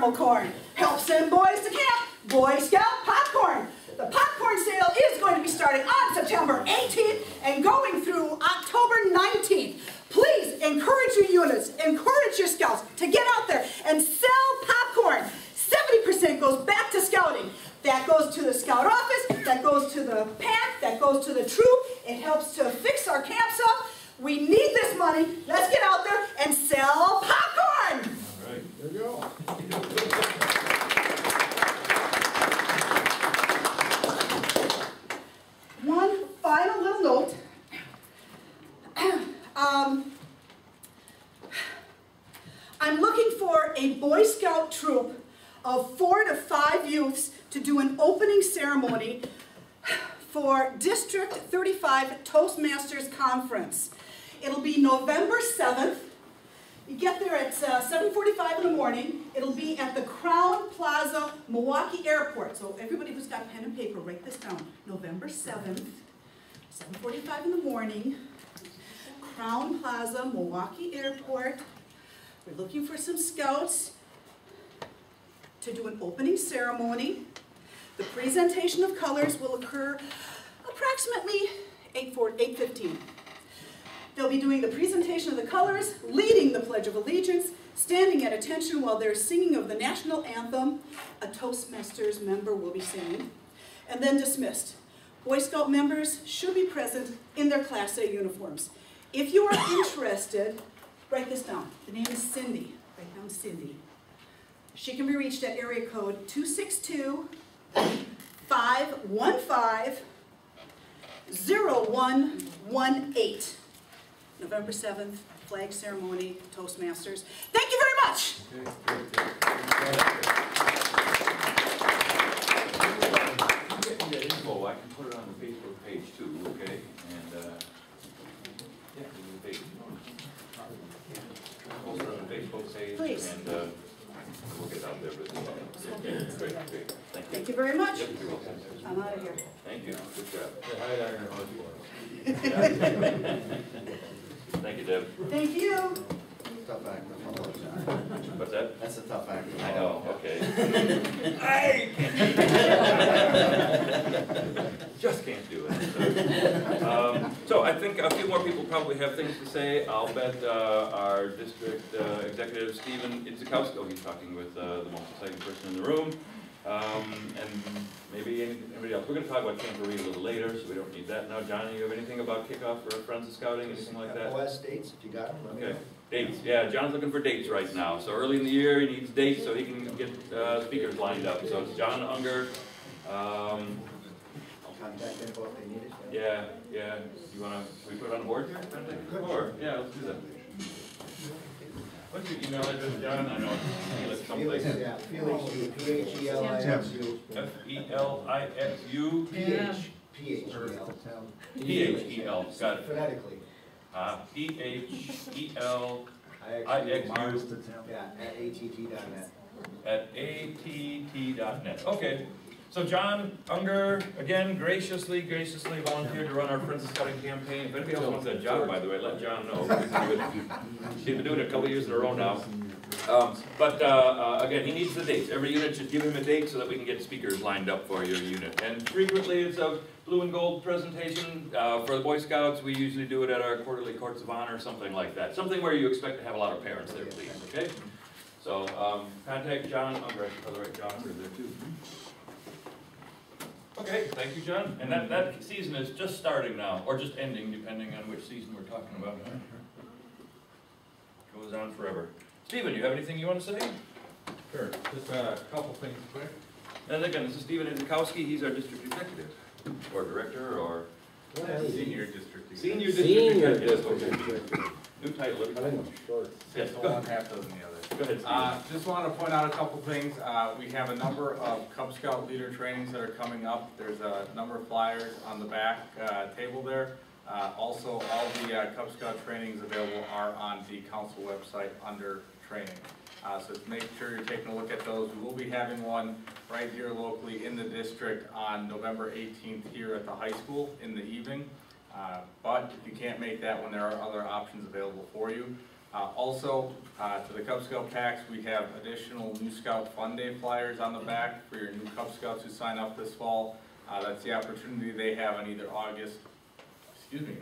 caramel corn. Help send boys to camp. Boy Scout popcorn. The popcorn sale is going to be starting on September 18th and going through October 19th. Please encourage your units, encourage your scouts to get out there and sell popcorn. 70% goes back to scouting. That goes to the scout office, that goes to the pack, that goes to the troop. It helps to fix our camps up. We need this money. Let's get out there and sell popcorn. All right, there you go. One final little note. I'm looking for a Boy Scout troop of 4 to 5 youths to do an opening ceremony for District 35 Toastmasters Conference. It'll be November 7th. You get there at 7:45 in the morning. It'll be at the Crown Plaza, Milwaukee Airport. So everybody who's got pen and paper, write this down. November 7th, 7:45 in the morning, Crown Plaza, Milwaukee Airport. We're looking for some scouts to do an opening ceremony. The presentation of colors will occur approximately 8:15. They'll be doing the presentation of the colors, leading the Pledge of Allegiance, standing at attention while they're singing of the national anthem. A Toastmasters member will be singing, and then dismissed. Boy Scout members should be present in their Class A uniforms. If you are interested, write this down. The name is Cindy. Write down Cindy. She can be reached at area code 262-515-0118. November 7th, flag ceremony, Toastmasters. Thank you very much. Getting that info, I can put it on the Facebook page too, okay? And yeah, the page. Post it on the Facebook page. Please. And we'll get out there with it. Great. Thank you very much. Yep, you're welcome. I'm out of here. Thank you. Good job. Thank you, Deb. Thank you. Tough act. What's that? That's a tough act. I know, okay. I just can't do it. So I think a few more people probably have things to say. I'll bet our district executive, Stephen Itzikowski, he's talking with the most exciting person in the room. And maybe anybody else. We're going to talk about Camporee a little later, so we don't need that now. Johnny, you have anything about kickoff for Friends of Scouting, anything like that? OS dates, if you got them. Okay. Dates. Yeah, John's looking for dates right now. So early in the year, he needs dates so he can get speakers lined up. So it's John Unger. Contact info if they need it. Yeah. You want to, should we put it on board here? Or, yeah, let's do that. What's your email address, John? I know it's someplace. Yeah, Felixu, P-H-E-L-I-X-U. F-E-L-I-X-U. P-H-E-L. P-H-E-L. Got it. Phonetically. P-H-E-L-I-X-U. Yeah, at att.net. At att.net. Okay. So John Unger, again, graciously volunteered to run our Friends of Scouting campaign. If anybody else wants that job, by the way, let John know. He's been doing it a couple years in a row now. Again, he needs the dates. Every unit should give him a date so that we can get speakers lined up for your unit. And frequently it's a blue and gold presentation. For the Boy Scouts, we usually do it at our quarterly Courts of Honor, something like that. Something where you expect to have a lot of parents there, please, okay? So contact John Unger. I should probably write John Unger there too. Okay, thank you, John. And that season is just starting now, or just ending, depending on which season we're talking about. Goes on forever. Stephen, you have anything you want to say? Sure, just a couple things quick. And again, this is Stephen Itzikowski. He's our district executive, or director, or Senior district executive. senior district executive. New title. I think I'm short. Yes, So go one ahead. half dozen the other. Go ahead, Stephen. Just want to point out a couple things. We have a number of Cub Scout leader trainings that are coming up. There's a number of flyers on the back table there. Also, all the Cub Scout trainings available are on the council website under training. So make sure you're taking a look at those. We will be having one right here locally in the district on November 18th here at the high school in the evening. But if you can't make that one, there are other options available for you. Also, to the Cub Scout packs, we have additional New Scout Fun Day flyers on the back for your new Cub Scouts who sign up this fall. That's the opportunity they have on either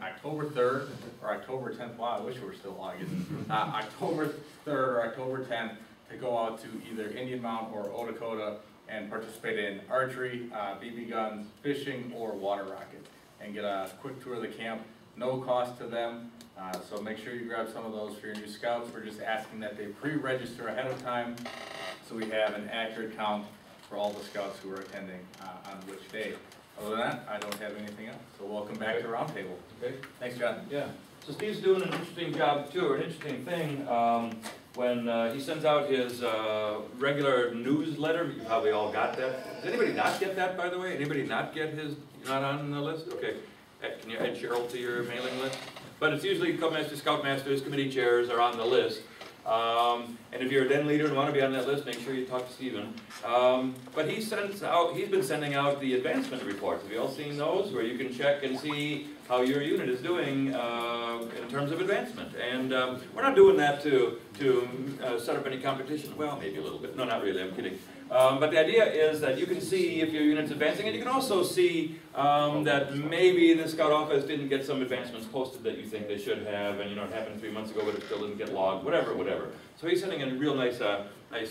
October 3rd or October 10th. Wow, I wish it were still August. October 3rd or October 10th to go out to either Indian Mound or Odakota and participate in archery, BB guns, fishing, or water rocket, and get a quick tour of the camp. No cost to them, so make sure you grab some of those for your new scouts. We're just asking that they pre-register ahead of time so we have an accurate count for all the scouts who are attending on which day. Other than that, I don't have anything else. So welcome back to Roundtable. Okay. Thanks, John. Yeah. So Steve's doing an interesting job too, or an interesting thing. When he sends out his regular newsletter, you probably all got that. Does anybody not get that, by the way? Anybody not get his, not on the list? Okay. Can you add Cheryl to your mailing list? But it's usually Cub Masters, Scout Masters, committee chairs are on the list. And if you're a den leader and want to be on that list, make sure you talk to Stephen. But he's been sending out the advancement reports. Have you all seen those? Where you can check and see how your unit is doing in terms of advancement. And we're not doing that to set up any competition. Well, maybe a little bit. No, not really. I'm kidding. But the idea is that you can see if your unit's advancing, and you can also see that maybe the Scout office didn't get some advancements posted that you think they should have, and you know it happened 3 months ago, but it still didn't get logged, whatever. So he's sending in a real nice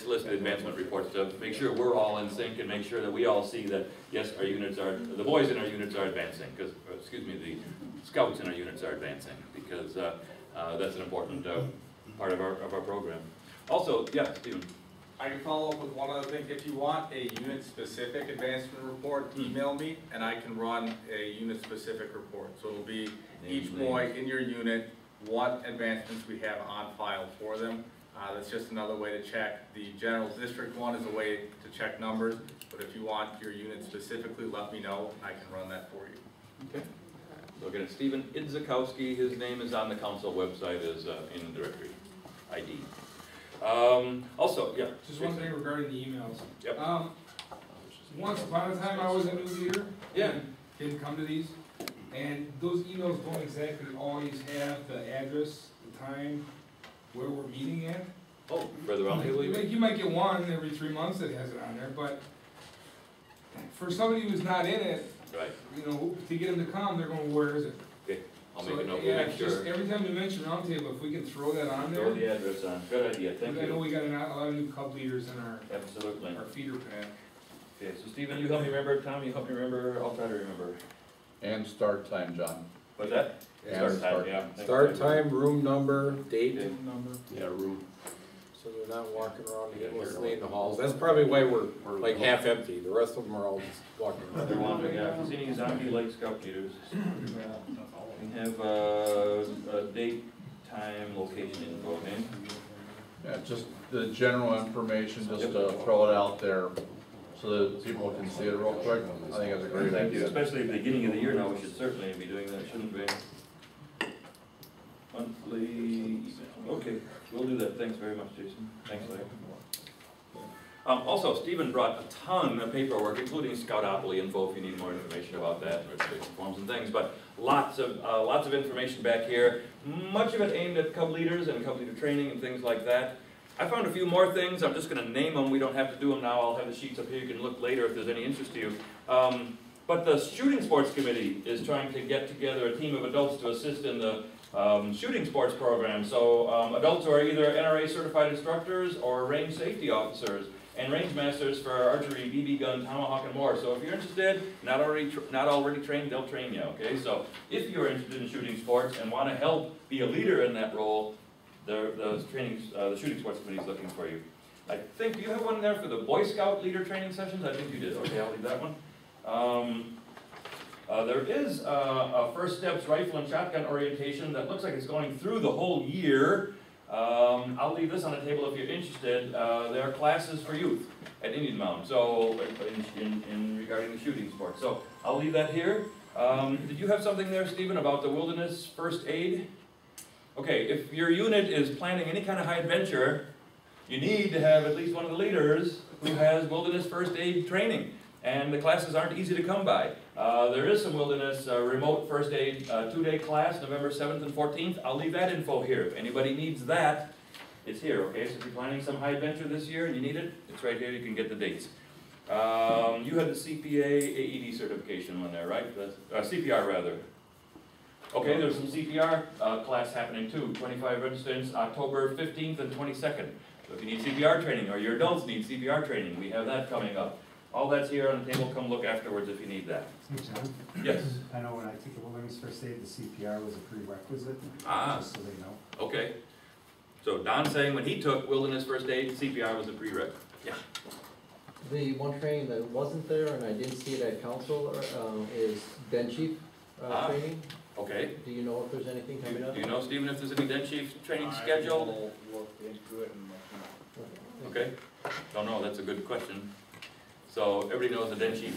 list of advancement reports to make sure we're all in sync and make sure that we all see that yes, our units are, the boys in our units are advancing, because the Scouts in our units are advancing, because that's an important part of our program. Also, yeah, Stephen. I can follow up with one other thing. If you want a unit-specific advancement report, email me, and I can run a unit-specific report. So it'll be each boy in your unit, what advancements we have on file for them. That's just another way to check. The general district one is a way to check numbers, but if you want your unit specifically, let me know, and I can run that for you. Okay. So again, it's Stephen Idzikowski. His name is on the council website as in the directory ID. Also, yeah. Just one thing regarding the emails. Yep. Once upon a time, I was a new leader. Yeah. And didn't come to these, and those emails don't exactly always have the address, the time, where we're meeting at. Oh, for the roundtable. You might get one every 3 months that has it on there, but for somebody who's not in it, right? You know, to get them to come, they're going, where is it? Okay. I'll make a note. Yeah, we'll make sure. just every time we mention Roundtable, if we can throw that on there. Throw the address on. Good idea. Thank you. I know we got a lot of new Cub leaders in our feeder pack. Okay, so Stephen, you help me remember. Tom, you help me remember. I'll try to remember. And start time, John. What's that? And start time. Yeah. Start time, room number, date. Okay. Number. Yeah, room. So they're not walking around aimlessly in the halls. That's probably why we're like half empty. The rest of them are all just walking around. They're wandering. Yeah. If there's any zombie like Scout leaders, we have a date, time, location info. Okay. Yeah, just the general information, just to throw it out there so that people can see it real quick. I think that's a great Thank you. idea. Especially at the beginning of the year now, we should certainly be doing that, shouldn't we? Monthly, okay, we'll do that. Thanks very much, Jason. Thanks, Larry. Also, Stephen brought a ton of paperwork, including Scoutopoly info if you need more information about that, registration forms and things, but lots of information back here. Much of it aimed at Cub leaders and Cub leader training and things like that. I found a few more things. I'm just going to name them. We don't have to do them now. I'll have the sheets up here. You can look later if there's any interest to you. But the Shooting Sports Committee is trying to get together a team of adults to assist in the shooting sports program. So adults who are either NRA certified instructors or range safety officers and range masters for archery, BB gun, tomahawk, and more. So if you're interested, not already trained, they'll train you. Okay. So if you're interested in shooting sports and want to help be a leader in that role, the Shooting Sports Committee is looking for you. I think, do you have one there for the Boy Scout leader training sessions? I think you did. Okay, I'll leave that one. There is a First Steps Rifle and Shotgun orientation that looks like it's going through the whole year. I'll leave this on the table if you're interested. There are classes for youth at Indian Mound, so in regarding the shooting sport. So I'll leave that here. Did you have something there, Stephen, about the wilderness first aid? Okay, if your unit is planning any kind of high adventure, you need to have at least one of the leaders who has wilderness first aid training. And the classes aren't easy to come by. There is some wilderness remote first aid 2-day class, November 7th and 14th. I'll leave that info here. If anybody needs that, it's here, okay? So if you're planning some high adventure this year and you need it, it's right here, you can get the dates. You had the CPA AED certification on there, right? That's, CPR rather. Okay, there's some CPR class happening too. 25 registrants, October 15th and 22nd. So if you need CPR training or your adults need CPR training, we have that coming up. All that's here on the table. Come look afterwards if you need that. Hey, John? Yes. I know when I took the wilderness first aid, the CPR was a prerequisite, Ah, just so they know. okay. So Don's saying when he took wilderness first aid, CPR was a prereq. Yeah. The one training that wasn't there, and I didn't see it at council, is den chief training. Okay. Do you know if there's anything coming up? Do you know, Stephen, if there's any den chief training scheduled? I will look into it and let you know. Okay. Don't know. That's a good question. So everybody knows the den chief